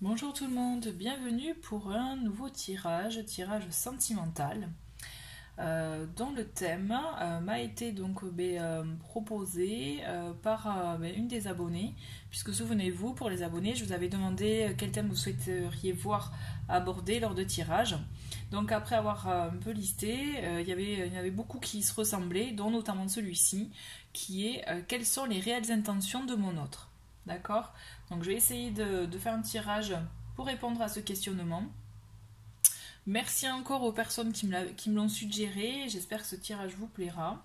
Bonjour tout le monde, bienvenue pour un nouveau tirage sentimental, dont le thème m'a été donc proposé par une des abonnées, puisque souvenez-vous, pour les abonnés, je vous avais demandé quel thème vous souhaiteriez voir abordé lors de tirage. Donc après avoir un peu listé, il y avait beaucoup qui se ressemblaient, dont notamment celui-ci, qui est quelles sont les réelles intentions de mon autre. D'accord? Donc je vais essayer de faire un tirage pour répondre à ce questionnement. Merci encore aux personnes qui me l'ont suggéré. J'espère que ce tirage vous plaira.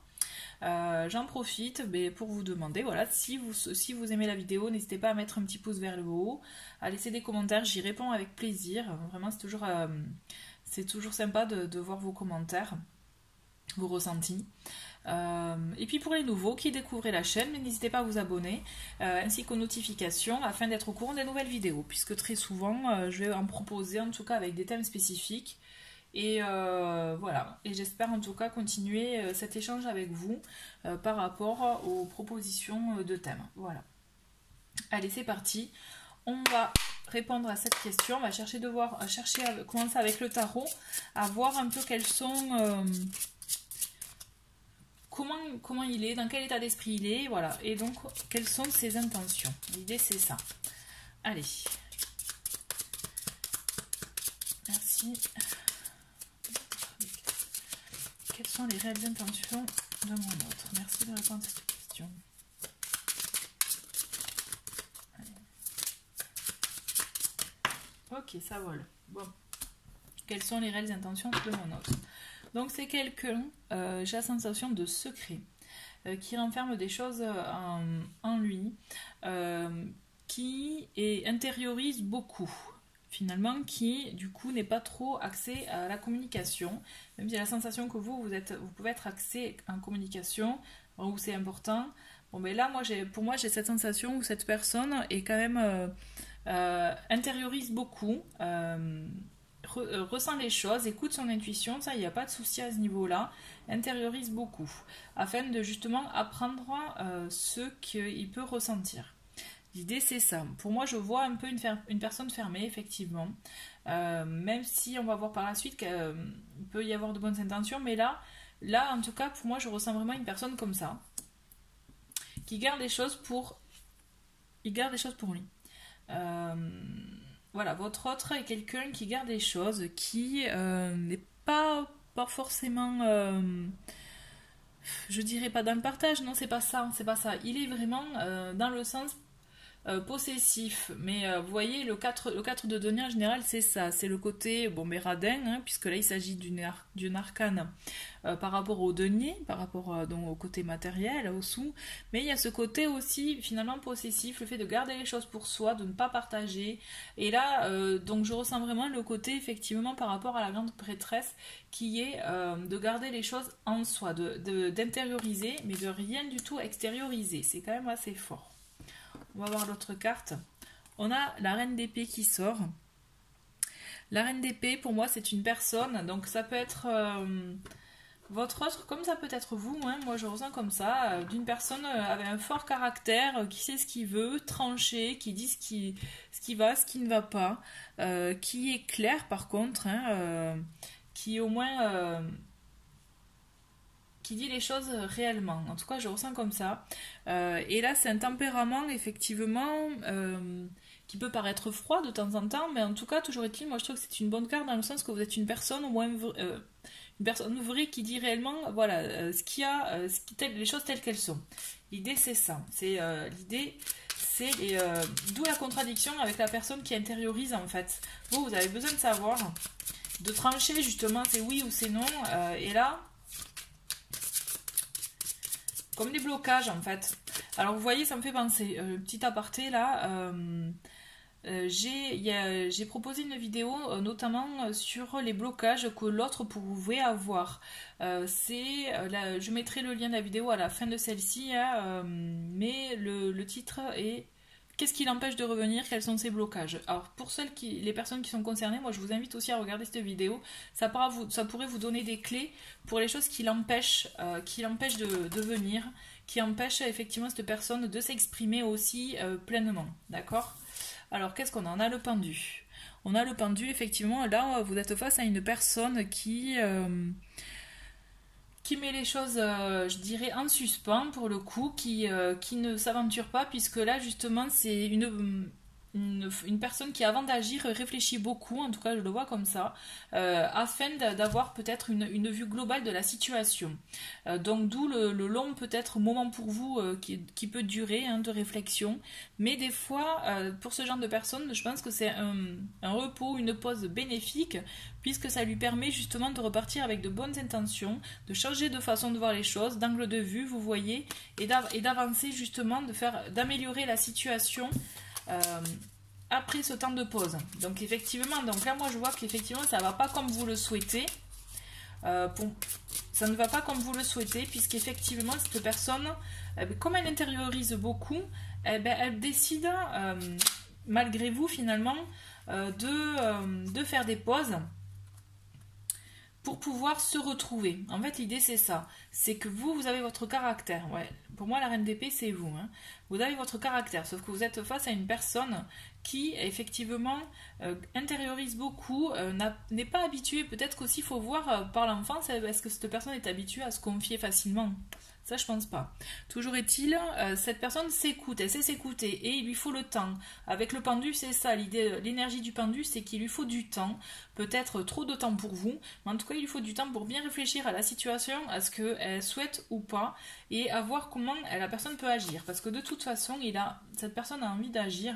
J'en profite pour vous demander, voilà, si vous aimez la vidéo, n'hésitez pas à mettre un petit pouce vers le haut, à laisser des commentaires, j'y réponds avec plaisir. Vraiment, c'est toujours sympa de voir vos commentaires, vos ressentis. Et puis pour les nouveaux qui découvrent la chaîne, n'hésitez pas à vous abonner ainsi qu'aux notifications afin d'être au courant des nouvelles vidéos, puisque très souvent je vais en proposer, en tout cas avec des thèmes spécifiques. Et voilà, et j'espère en tout cas continuer cet échange avec vous par rapport aux propositions de thèmes. Voilà. Allez, c'est parti. On va répondre à cette question. On va chercher à commencer avec le tarot, à voir un peu quels sont... Comment il est, dans quel état d'esprit il est, voilà. Et donc, quelles sont ses intentions? L'idée, c'est ça. Allez. Merci. Quelles sont les réelles intentions de mon autre? Merci de répondre à cette question. Allez. Ok, ça vole. Bon. Quelles sont les réelles intentions de mon autre? Donc c'est quelqu'un, j'ai la sensation de secret, qui renferme des choses en lui, qui intériorise beaucoup, finalement, qui du coup n'est pas trop axé à la communication, même si j'ai la sensation que vous pouvez être axé en communication, où c'est important. Bon mais là, pour moi j'ai cette sensation où cette personne est quand même intériorise beaucoup, ressent les choses, écoute son intuition, ça il n'y a pas de souci à ce niveau-là, intériorise beaucoup, afin de justement apprendre ce qu'il peut ressentir. L'idée c'est ça. Pour moi je vois un peu une personne fermée, effectivement, même si on va voir par la suite qu'il peut y avoir de bonnes intentions, mais là en tout cas pour moi je ressens vraiment une personne comme ça, qui garde les choses pour lui. Voilà, votre autre est quelqu'un qui garde des choses, qui n'est pas forcément, je dirais pas dans le partage, non, c'est pas ça. Il est vraiment dans le sens possessif, mais vous voyez, le 4 de denier en général, c'est ça, c'est le côté, bon, mais radin, hein, puisque là il s'agit d'une arcane par rapport au denier, par rapport donc, au côté matériel, au sous, mais il y a ce côté aussi finalement possessif, le fait de garder les choses pour soi, de ne pas partager, et là, donc je ressens vraiment le côté effectivement par rapport à la grande prêtresse, qui est de garder les choses en soi, d'intérioriser, mais de rien du tout extérioriser, c'est quand même assez fort. On va voir l'autre carte. On a la reine d'épée qui sort. La reine d'épée, pour moi, c'est une personne. Donc, ça peut être votre autre, comme ça peut être vous. Hein, moi, je ressens comme ça. D'une personne avec un fort caractère, qui sait ce qu'il veut, tranché, qui dit ce qui va, ce qui ne va pas. Qui est clair, par contre. Hein, qui, au moins... qui dit les choses réellement. En tout cas, je ressens comme ça. Et là, c'est un tempérament, effectivement, qui peut paraître froid de temps en temps, mais en tout cas, toujours est-il, moi je trouve que c'est une bonne carte dans le sens que vous êtes une personne, au moins une personne vraie qui dit réellement, voilà, les choses telles qu'elles sont. L'idée, c'est ça. L'idée, c'est d'où la contradiction avec la personne qui intériorise, en fait. Vous avez besoin de savoir, de trancher, justement, c'est oui ou c'est non, et là... comme des blocages en fait. Alors vous voyez, ça me fait penser, petit aparté là, j'ai proposé une vidéo notamment sur les blocages que l'autre pouvait avoir. Je mettrai le lien de la vidéo à la fin de celle-ci, hein, mais le titre est qu'est-ce qui l'empêche de revenir, quels sont ses blocages. Alors pour les personnes qui sont concernées, moi je vous invite aussi à regarder cette vidéo, ça pourrait vous donner des clés pour les choses qui l'empêchent de venir, qui empêchent effectivement cette personne de s'exprimer aussi pleinement, d'accord ? Alors, qu'est-ce qu'on a? On a le pendu. On a le pendu, effectivement. Là, vous êtes face à une personne qui met les choses, je dirais, en suspens pour le coup, qui ne s'aventure pas, puisque là, justement, c'est une personne qui, avant d'agir, réfléchit beaucoup, en tout cas je le vois comme ça, afin d'avoir peut-être une vue globale de la situation. Donc d'où le long peut-être moment pour vous qui peut durer de réflexion. Mais des fois, pour ce genre de personnes, je pense que c'est un repos, une pause bénéfique, puisque ça lui permet justement de repartir avec de bonnes intentions, de changer de façon de voir les choses, d'angle de vue, vous voyez, et d'avancer justement, d'améliorer la situation après ce temps de pause. Donc effectivement, donc là moi je vois qu'effectivement ça va pas comme vous le souhaitez. Ça ne va pas comme vous le souhaitez, puisqu'effectivement cette personne, comme elle intériorise beaucoup, elle décide malgré vous finalement de faire des pauses pour pouvoir se retrouver. En fait, l'idée, c'est ça. C'est que vous avez votre caractère. Ouais. Pour moi, la reine d'épée, c'est vous. Hein. Vous avez votre caractère, sauf que vous êtes face à une personne qui, effectivement, intériorise beaucoup, n'est pas habituée. Peut-être qu'aussi, il faut voir par l'enfance, est-ce que cette personne est habituée à se confier facilement? Ça, je pense pas. Toujours est-il, cette personne s'écoute, elle sait s'écouter, et il lui faut le temps. Avec le pendu, c'est ça, l'idée, l'énergie du pendu, c'est qu'il lui faut du temps, peut-être trop de temps pour vous, mais en tout cas, il lui faut du temps pour bien réfléchir à la situation, à ce qu'elle souhaite ou pas, et à voir comment la personne peut agir. Parce que de toute façon, cette personne a envie d'agir.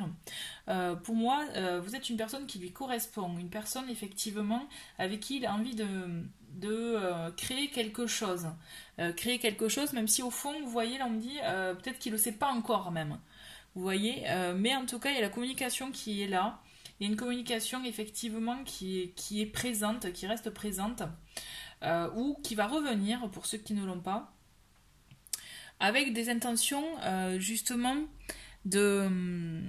Pour moi, vous êtes une personne qui lui correspond, une personne, effectivement, avec qui il a envie de créer quelque chose. Créer quelque chose, même si au fond, vous voyez, là on me dit, peut-être qu'il ne le sait pas encore même. Vous voyez, mais en tout cas, il y a la communication qui est là. Il y a une communication effectivement qui est présente, qui reste présente, ou qui va revenir pour ceux qui ne l'ont pas, avec des intentions justement de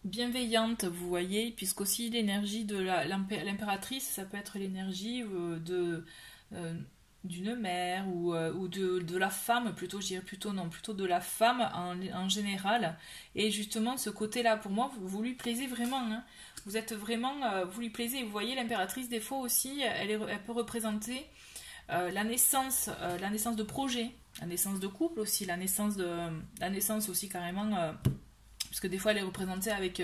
bienveillante, vous voyez, puisqu'aussi l'énergie de l'impératrice, ça peut être l'énergie d'une mère ou de la femme, plutôt, je dirais plutôt de la femme en général. Et justement, ce côté-là, pour moi, vous lui plaisez vraiment. Hein. Vous êtes vraiment, vous lui plaisez. Vous voyez, l'impératrice, des fois aussi, elle peut représenter la naissance de projet, la naissance de couple aussi, la naissance aussi carrément. Parce que des fois elle est représentée avec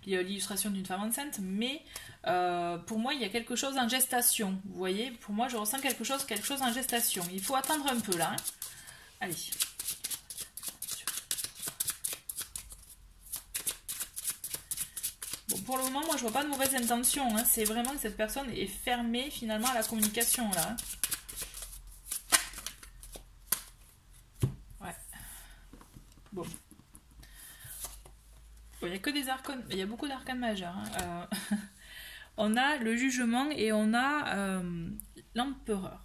l'illustration d'une femme enceinte, mais pour moi il y a quelque chose en gestation, vous voyez, pour moi je ressens quelque chose en gestation, il faut attendre un peu là, hein. Allez. Bon, pour le moment moi je vois pas de mauvaises intentions, hein. C'est vraiment que cette personne est fermée finalement à la communication là, hein. Ouais. Bon. Bon, il y a que des arcanes, il y a beaucoup d'arcanes majeurs. Hein. On a le jugement et on a l'empereur.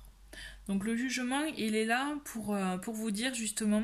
Donc le jugement, il est là pour vous dire justement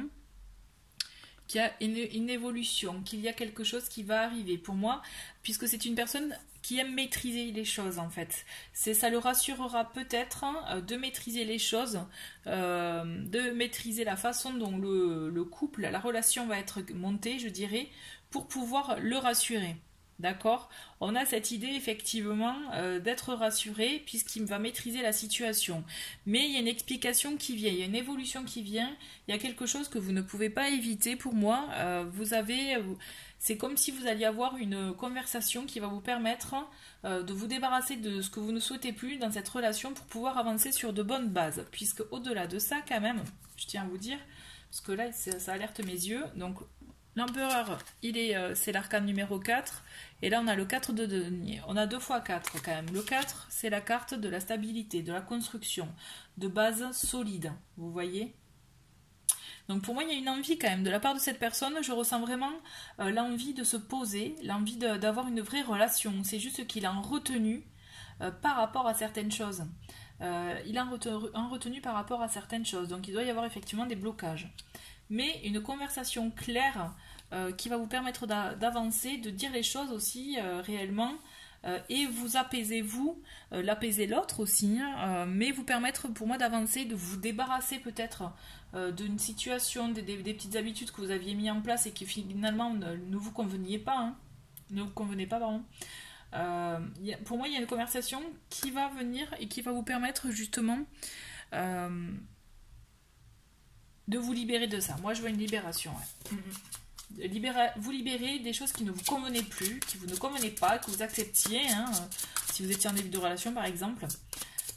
qu'il y a une évolution, qu'il y a quelque chose qui va arriver. Pour moi, puisque c'est une personne qui aime maîtriser les choses en fait. Ça le rassurera peut-être de maîtriser les choses, de maîtriser la façon dont le couple, la relation va être montée, je dirais, pour pouvoir le rassurer. D'accord? On a cette idée effectivement d'être rassuré puisqu'il va maîtriser la situation. Mais il y a une explication qui vient, il y a une évolution qui vient, il y a quelque chose que vous ne pouvez pas éviter pour moi. C'est comme si vous alliez avoir une conversation qui va vous permettre de vous débarrasser de ce que vous ne souhaitez plus dans cette relation pour pouvoir avancer sur de bonnes bases. Puisque au-delà de ça quand même, je tiens à vous dire, parce que là ça alerte mes yeux, donc l'empereur, c'est l'arcane numéro 4, et là on a le 4 de denier. On a 2 fois 4 quand même. Le 4, c'est la carte de la stabilité, de la construction, de base solide, vous voyez. Donc pour moi, il y a une envie quand même de la part de cette personne, je ressens vraiment l'envie de se poser, l'envie d'avoir une vraie relation. C'est juste qu'il a en retenu par rapport à certaines choses. Il a en retenu par rapport à certaines choses, donc il doit y avoir effectivement des blocages. Mais une conversation claire qui va vous permettre d'avancer, de dire les choses aussi réellement, et vous apaiser l'apaiser l'autre aussi, hein, mais vous permettre pour moi d'avancer, de vous débarrasser peut-être d'une situation, des petites habitudes que vous aviez mis en place et qui finalement ne vous conveniez pas, hein. ne vous convenez pas, pardon. Pour moi, il y a une conversation qui va venir et qui va vous permettre justement de vous libérer de ça. Moi, je vois une libération. Ouais. Vous libérer des choses qui ne vous convenaient plus, qui vous ne convenaient pas, que vous acceptiez, hein, si vous étiez en début de relation par exemple.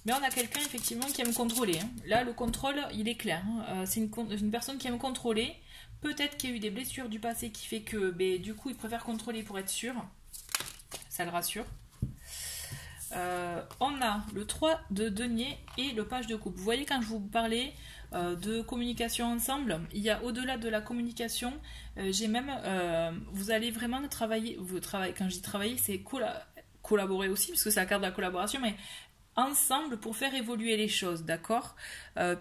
Mais on a quelqu'un effectivement qui aime contrôler. Hein. Là, le contrôle, il est clair. Hein. C'est une personne qui aime contrôler. Peut-être qu'il y a eu des blessures du passé qui fait que du coup, il préfère contrôler pour être sûr. Ça le rassure. On a le 3 de denier et le page de coupe. Vous voyez, quand je vous parlais de communication ensemble, il y a au-delà de la communication, j'ai même, vous allez vraiment travailler, quand je dis travailler, c'est collaborer aussi, parce que c'est la carte de la collaboration, mais ensemble pour faire évoluer les choses, d'accord,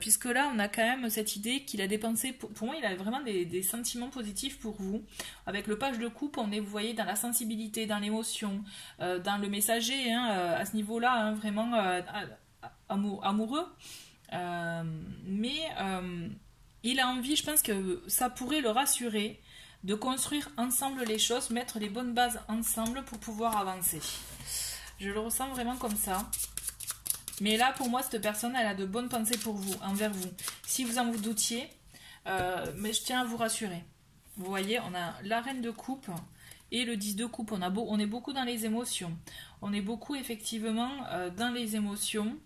puisque là on a quand même cette idée qu'il a dépensé, pour moi il a vraiment des sentiments positifs pour vous. Avec le page de coupe, on est, vous voyez, dans la sensibilité, dans l'émotion, dans le messager, hein, à ce niveau là, hein, vraiment amoureux, mais il a envie, je pense que ça pourrait le rassurer de construire ensemble les choses, mettre les bonnes bases ensemble pour pouvoir avancer. Je le ressens vraiment comme ça. Mais là, pour moi, cette personne, elle a de bonnes pensées pour vous, envers vous. Si vous en vous doutiez, mais je tiens à vous rassurer. Vous voyez, on a la reine de coupe et le 10 de coupe. On est beaucoup dans les émotions. On est beaucoup, effectivement, dans les émotions.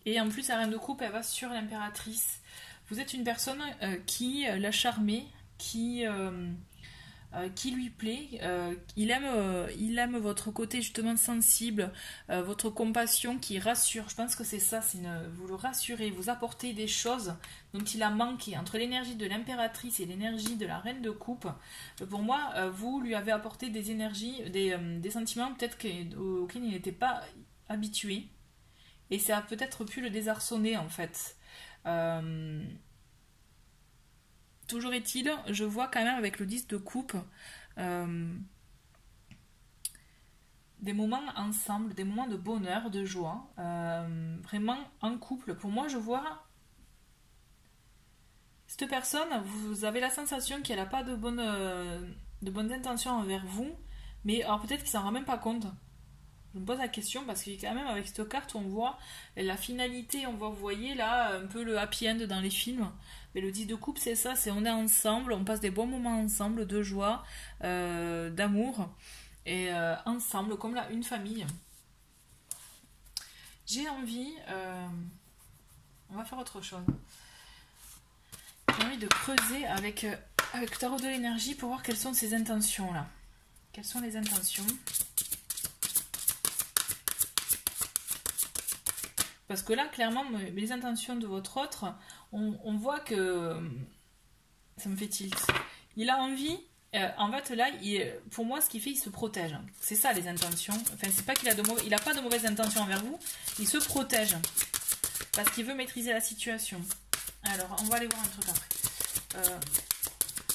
Et en plus, la reine de coupe, elle va sur l'impératrice. Vous êtes une personne qui l'a charmée, qui lui plaît, il aime votre côté justement sensible, votre compassion qui rassure. Je pense que c'est ça, vous le rassurez, vous apportez des choses dont il a manqué. Entre l'énergie de l'impératrice et l'énergie de la reine de coupe, pour moi, vous lui avez apporté des énergies, des sentiments peut-être auxquels il n'était pas habitué, et ça a peut-être pu le désarçonner en fait. Toujours est-il, je vois quand même avec le 10 de coupe des moments ensemble, des moments de bonheur, de joie, vraiment en couple. Pour moi, je vois cette personne, vous avez la sensation qu'elle n'a pas de bonnes intentions envers vous, mais alors peut-être qu'il s'en rend même pas compte. Je me pose la question parce que quand même avec cette carte on voit la finalité, on voit, vous voyez là un peu le happy end dans les films. Mais le 10 de coupe c'est ça, c'est on est ensemble, on passe des bons moments ensemble, de joie, d'amour, et ensemble comme là une famille. J'ai envie, on va faire autre chose. J'ai envie de creuser avec Tarot de l'énergie pour voir quelles sont ces intentions là. Quelles sont les intentions ? Parce que là, clairement, les intentions de votre autre, on voit que ça me fait tilt. Il a envie, en fait, là, pour moi, ce qu'il fait, il se protège. C'est ça, les intentions. Enfin, c'est pas qu'il a il a pas de mauvaises intentions envers vous, il se protège. Parce qu'il veut maîtriser la situation. Alors, on va aller voir un truc après.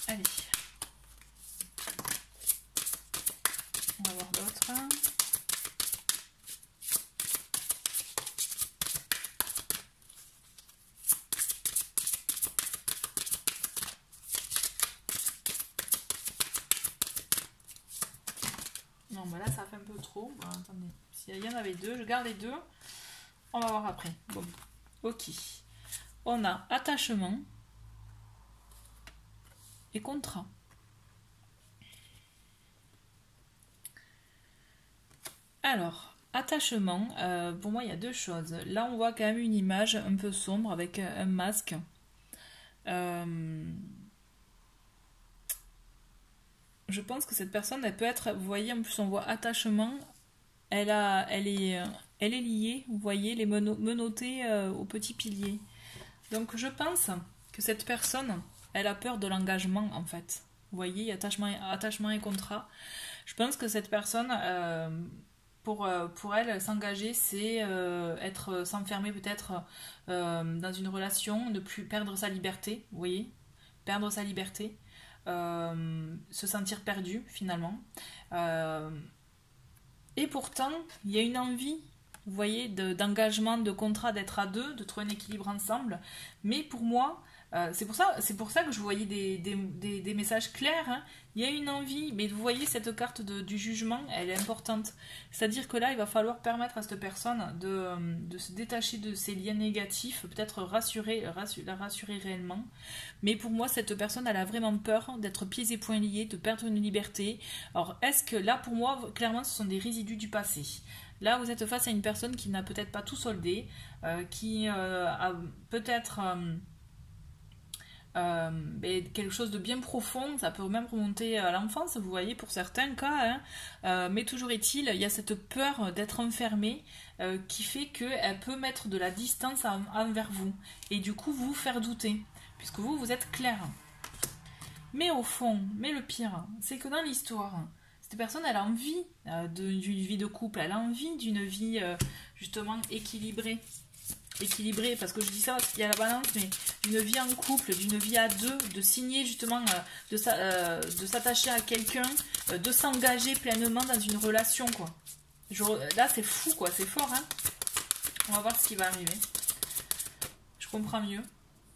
Allez. On va voir l'autre. Non, bah là ça fait un peu trop. Bon, attendez, s'il y en avait deux, je garde les deux. On va voir après. Bon, ok. On a attachement et contrat. Alors, attachement, pour moi il y a deux choses. Là on voit quand même une image un peu sombre avec un masque. Je pense que cette personne, elle peut être, vous voyez, en plus on voit attachement, elle est liée, vous voyez, les menottée au petit pilier. Donc je pense que cette personne, elle a peur de l'engagement en fait. Vous voyez, attachement et contrat. Je pense que cette personne, pour elle, s'engager, c'est s'enfermer peut-être dans une relation, ne plus perdre sa liberté, vous voyez, perdre sa liberté. Se sentir perdu finalement, et pourtant il y a une envie, vous voyez, d'engagement, de contrat, d'être à deux, de trouver un équilibre ensemble, mais pour moi C'est pour ça que je voyais des messages clairs, hein. Il y a une envie, mais vous voyez cette carte du jugement, elle est importante. C'est-à-dire que là, il va falloir permettre à cette personne de se détacher de ses liens négatifs, peut-être la rassurer réellement. Mais pour moi, cette personne, elle a vraiment peur d'être pieds et poings liés, de perdre une liberté. Alors, est-ce que là, pour moi, clairement, ce sont des résidus du passé. Là, vous êtes face à une personne qui n'a peut-être pas tout soldé, qui a peut-être... quelque chose de bien profond, ça peut même remonter à l'enfance, vous voyez, pour certains cas, hein. Mais toujours est-il, il y a cette peur d'être enfermée qui fait qu'elle peut mettre de la distance envers vous, et du coup vous faire douter, puisque vous êtes clair. Mais au fond, le pire, c'est que dans l'histoire, cette personne, elle a envie d'une vie de couple, elle a envie d'une vie justement équilibrée, parce que je dis ça parce qu'il y a la balance, mais d'une vie en couple, d'une vie à deux, de signer justement, de s'attacher à quelqu'un, de s'engager pleinement dans une relation, quoi. Là, c'est fou, quoi, c'est fort, hein. On va voir ce qui va arriver. Je comprends mieux.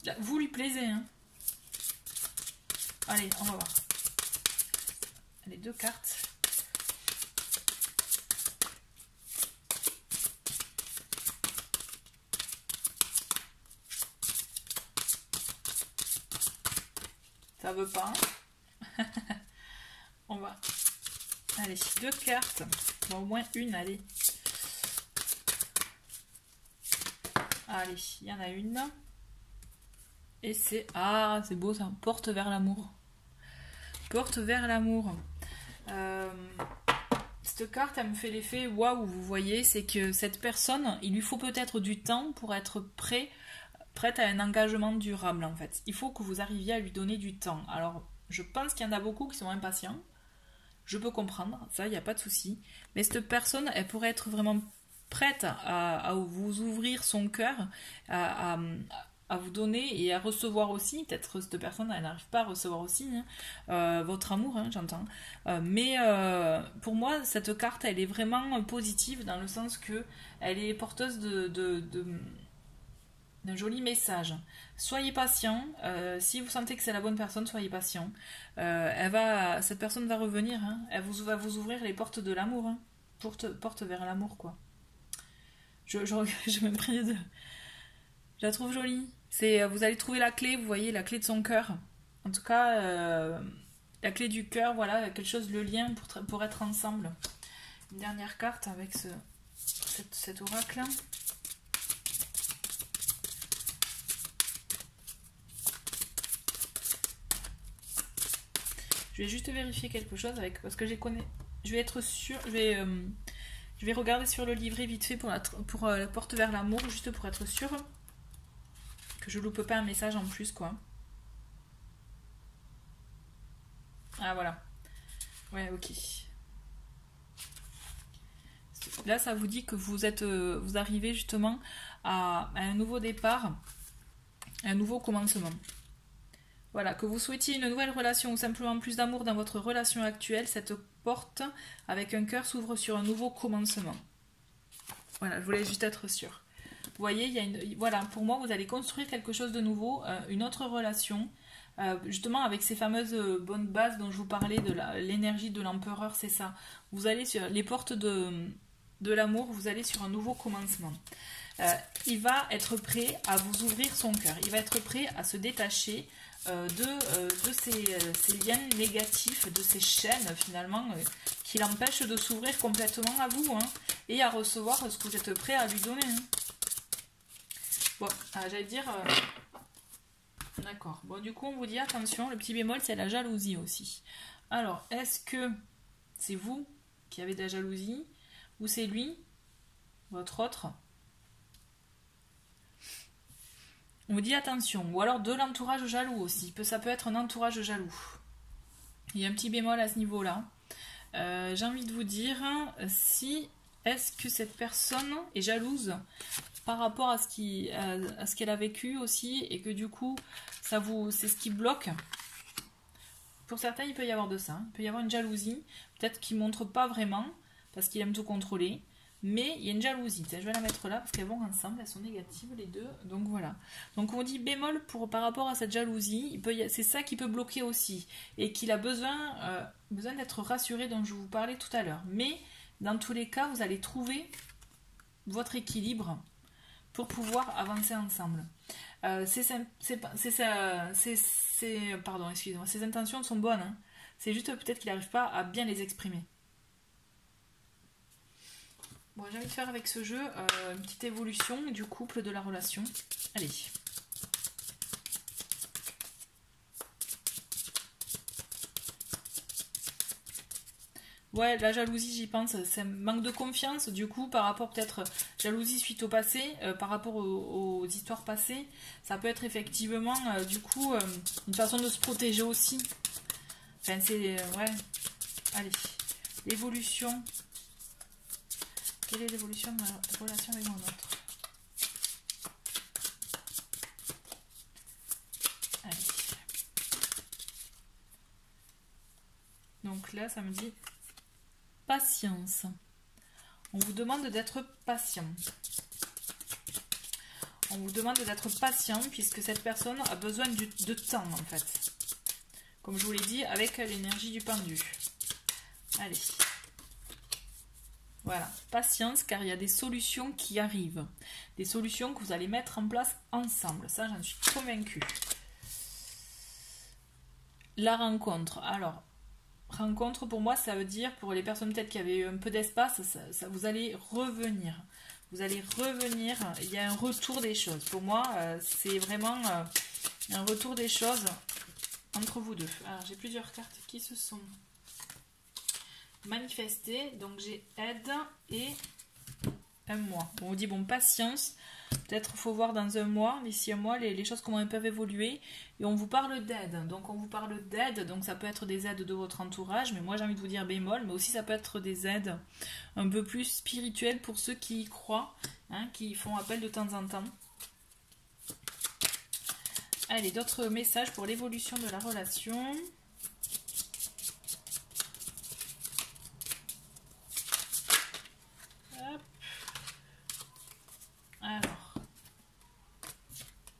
Là, vous lui plaisez, hein. Allez, on va voir. Allez, 2 cartes. Ça veut pas. On va. Allez, 2 cartes. Bon, au moins une, allez. Allez, il y en a une. Et c'est... Ah, c'est beau ça. Porte vers l'amour. Porte vers l'amour. Cette carte, elle me fait l'effet waouh, vous voyez, c'est que cette personne, il lui faut peut-être du temps pour être prête à un engagement durable en fait. Il faut que vous arriviez à lui donner du temps. Alors, je pense qu'il y en a beaucoup qui sont impatients. Je peux comprendre, ça, il n'y a pas de souci. Mais cette personne, elle pourrait être vraiment prête à vous ouvrir son cœur, à vous donner et à recevoir aussi. Peut-être cette personne, elle n'arrive pas à recevoir aussi votre amour, hein, j'entends. Mais pour moi, cette carte, elle est vraiment positive dans le sens que elle est porteuse d'un joli message. Soyez patient. Si vous sentez que c'est la bonne personne, soyez patient. Cette personne va revenir. Hein. Elle va vous ouvrir les portes de l'amour. Hein. Porte vers l'amour, quoi. Je m'imprègne de... Je la trouve jolie. Vous allez trouver la clé, vous voyez, la clé de son cœur. En tout cas, la clé du cœur, voilà, quelque chose, le lien pour être ensemble. Une dernière carte avec cet oracle-là. Je vais juste vérifier quelque chose parce que je vais être sûre, je vais regarder sur le livret vite fait pour la porte vers l'amour, juste pour être sûre que je loupe pas un message en plus, quoi. Ah voilà. Ouais, ok. Là, ça vous dit que vous arrivez justement à un nouveau départ, un nouveau commencement. Voilà, que vous souhaitiez une nouvelle relation ou simplement plus d'amour dans votre relation actuelle, cette porte avec un cœur s'ouvre sur un nouveau commencement. Voilà, je voulais juste être sûre. Vous voyez, voilà, pour moi, vous allez construire quelque chose de nouveau, une autre relation, justement avec ces fameuses bonnes bases dont je vous parlais, de l'énergie de l'empereur, c'est ça. Vous allez sur les portes de l'amour, vous allez sur un nouveau commencement. Il va être prêt à vous ouvrir son cœur, il va être prêt à se détacher de ces liens négatifs, de ces chaînes finalement qui l'empêchent de s'ouvrir complètement à vous, hein, et à recevoir ce que vous êtes prêt à lui donner. Hein. Bon, j'allais dire... D'accord. Bon, du coup, on vous dit attention, le petit bémol, c'est la jalousie aussi. Alors, est-ce que c'est vous qui avez de la jalousie ou c'est lui, votre autre? On vous dit attention, ou alors de l'entourage jaloux aussi, ça peut être un entourage jaloux. Il y a un petit bémol à ce niveau-là. J'ai envie de vous dire, est-ce que cette personne est jalouse par rapport à ce qu'elle a vécu aussi, et que du coup, c'est ce qui bloque. Pour certains, il peut y avoir de ça. Il peut y avoir une jalousie, peut-être qu'il ne montre pas vraiment, parce qu'il aime tout contrôler. mais il y a une jalousie. Je vais la mettre là parce qu'elles vont ensemble, elles sont négatives les deux. Donc voilà. Donc on dit bémol par rapport à cette jalousie. C'est ça qui peut bloquer aussi. Et qu'il a besoin d'être rassuré dont je vous parlais tout à l'heure. Mais dans tous les cas, vous allez trouver votre équilibre pour pouvoir avancer ensemble. Pardon, excusez-moi. Ces intentions sont bonnes. Hein. C'est juste peut-être qu'il n'arrive pas à bien les exprimer. Bon, j'ai envie de faire avec ce jeu une petite évolution du couple, de la relation. Allez. Ouais, la jalousie, j'y pense, c'est un manque de confiance, du coup, par rapport peut-être jalousie suite au passé, par rapport aux histoires passées, ça peut être effectivement, du coup, une façon de se protéger aussi. Enfin, c'est... ouais. Allez. L'évolution. Quelle est l'évolution de ma relation avec mon autre? Allez. Donc là, ça me dit patience. On vous demande d'être patient. On vous demande d'être patient puisque cette personne a besoin de temps en fait. Comme je vous l'ai dit, avec l'énergie du pendu. Allez. Voilà, patience car il y a des solutions qui arrivent. Des solutions que vous allez mettre en place ensemble. Ça, j'en suis convaincue. La rencontre. Alors, rencontre pour moi, ça veut dire, pour les personnes peut-être qui avaient eu un peu d'espace, ça, vous allez revenir. Vous allez revenir. Il y a un retour des choses. Pour moi, c'est vraiment un retour des choses entre vous deux. Alors, j'ai plusieurs cartes qui se sont manifester, donc j'ai aide et un mois. On vous dit bon, patience, peut-être faut voir dans un mois, d'ici un mois, les choses comment elles peuvent évoluer, et on vous parle d'aide. Donc on vous parle d'aide, donc ça peut être des aides de votre entourage, mais moi j'ai envie de vous dire bémol, mais aussi ça peut être des aides un peu plus spirituelles pour ceux qui y croient, hein, qui font appel de temps en temps. Allez, d'autres messages pour l'évolution de la relation.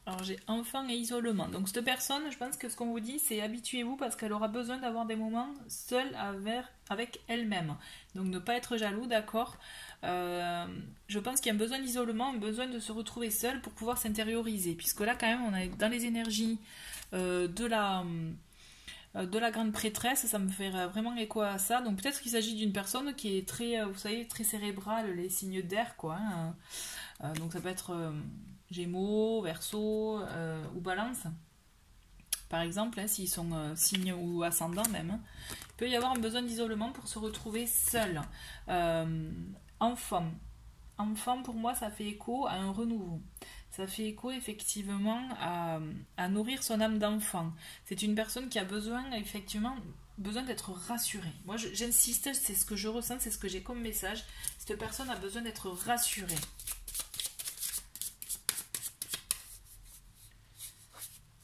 Alors j'ai enfant et isolement. Donc cette personne, je pense que ce qu'on vous dit, c'est habituez-vous parce qu'elle aura besoin d'avoir des moments seule avec elle-même. Donc ne pas être jaloux, d'accord. Je pense qu'il y a un besoin d'isolement, un besoin de se retrouver seule pour pouvoir s'intérioriser. Puisque là quand même, on est dans les énergies de la grande prêtresse, ça me fait vraiment écho à ça. Donc peut-être qu'il s'agit d'une personne qui est très, vous savez, très cérébrale, les signes d'air, quoi. Hein. Donc ça peut être Gémeaux, Verseau ou Balance, par exemple, hein, s'ils sont signes ou ascendants même. Il peut y avoir un besoin d'isolement pour se retrouver seul. Enfant, pour moi, ça fait écho à un renouveau. Ça fait écho effectivement à nourrir son âme d'enfant. C'est une personne qui a effectivement besoin d'être rassurée. Moi, j'insiste, c'est ce que je ressens, c'est ce que j'ai comme message. Cette personne a besoin d'être rassurée.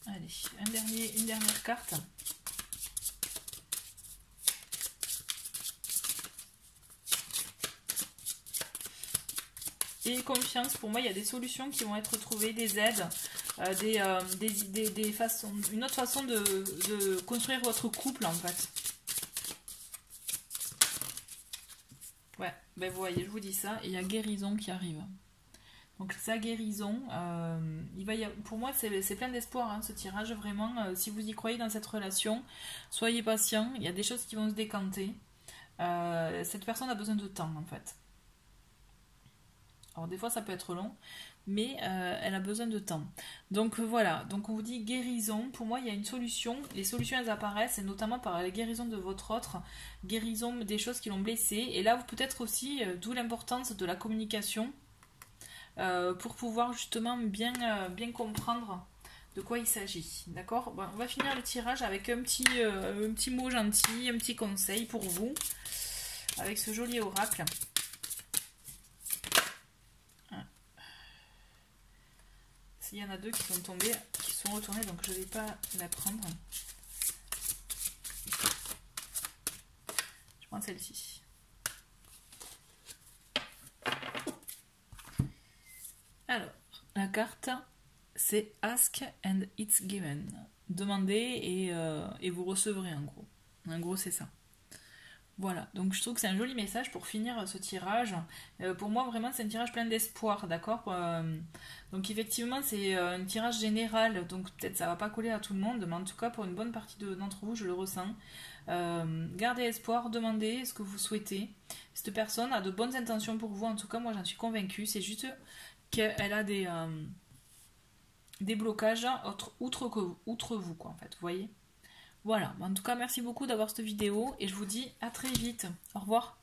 Allez, une dernière carte. Et confiance, pour moi, il y a des solutions qui vont être trouvées, des aides, des façons, une autre façon de construire votre couple, en fait. Ouais, ben vous voyez, je vous dis ça, et il y a guérison qui arrive. Donc sa guérison, pour moi c'est plein d'espoir hein, ce tirage, vraiment, si vous y croyez dans cette relation, soyez patient, il y a des choses qui vont se décanter. Cette personne a besoin de temps en fait. Alors des fois ça peut être long, mais elle a besoin de temps. Donc voilà, donc on vous dit guérison, pour moi il y a une solution, les solutions elles apparaissent, et notamment par la guérison de votre autre, guérison des choses qui l'ont blessé, et là peut-être aussi, d'où l'importance de la communication, pour pouvoir justement bien comprendre de quoi il s'agit. D'accord ? Bon, on va finir le tirage avec un petit mot gentil, un petit conseil pour vous, avec ce joli oracle. S'il y en a deux qui sont tombés, qui sont retournés, donc je ne vais pas la prendre. Je prends celle-ci. Alors, la carte, c'est Ask and it's given. Demandez et vous recevrez en gros. En gros, c'est ça. Voilà, donc je trouve que c'est un joli message pour finir ce tirage. Pour moi, vraiment, c'est un tirage plein d'espoir, d'accord. Donc effectivement, c'est un tirage général, donc peut-être ça va pas coller à tout le monde, mais en tout cas, pour une bonne partie d'entre vous, je le ressens. Gardez espoir, demandez ce que vous souhaitez. Cette personne a de bonnes intentions pour vous, en tout cas, moi j'en suis convaincue. C'est juste qu'elle a des blocages outre vous, quoi, en fait, vous voyez. Voilà, en tout cas merci beaucoup d'avoir cette vidéo et je vous dis à très vite. Au revoir.